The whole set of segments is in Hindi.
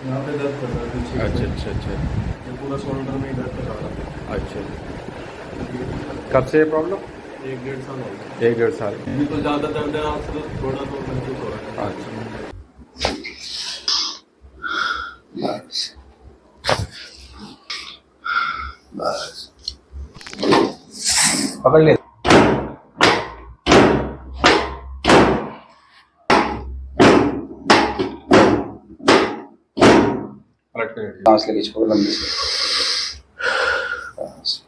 यहाँ पे दर्द कर रहा है पीछे की अच्छा साइड। अच्छा अच्छा ये पूरा शोल्डर में ही दर्द कर रहा था। अच्छा। कब से है प्रॉब्लम? 1 डेढ़ साल हो गया। 1 डेढ़ साल। अभी तो ज़्यादा दर्द है, आपसे तो थोड़ा तो महसूस हो रहा है। अच्छा। बस बस पकड़ ले। पलट कर सांस लेके छोड़ लंबी से। बस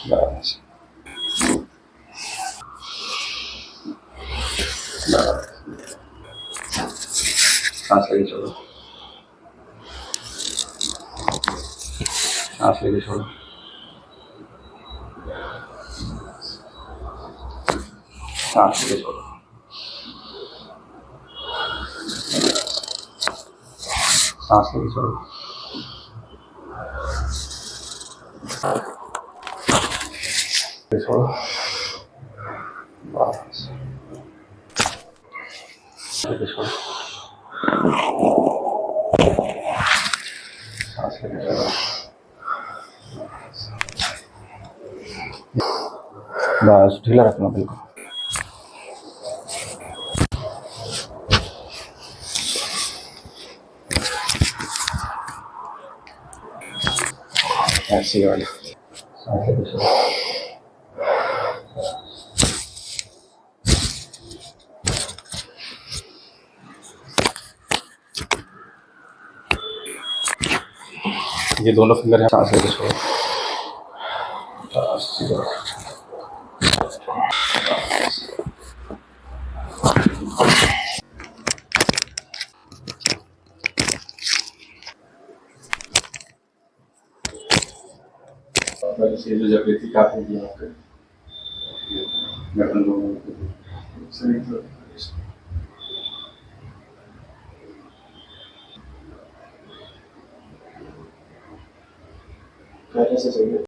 बस बस सांस लेके छोड़ो, सांस लेके छोड़ो, सांस लेके छोड़ो, सांस लेके छोड़ो, छोड़ो, बस लेके छोड़ो, सांस लेके छोड़ो, बस ढीला रखना बिल्कुल। ऐसी वाली सांस लेके छोड़ो। ये दोनों फिंगर है, सांस लेके छोड़ो, बस सीधा। जो जगह थी काफी दिया आपके गर्दन लोगों को कैसे सही है।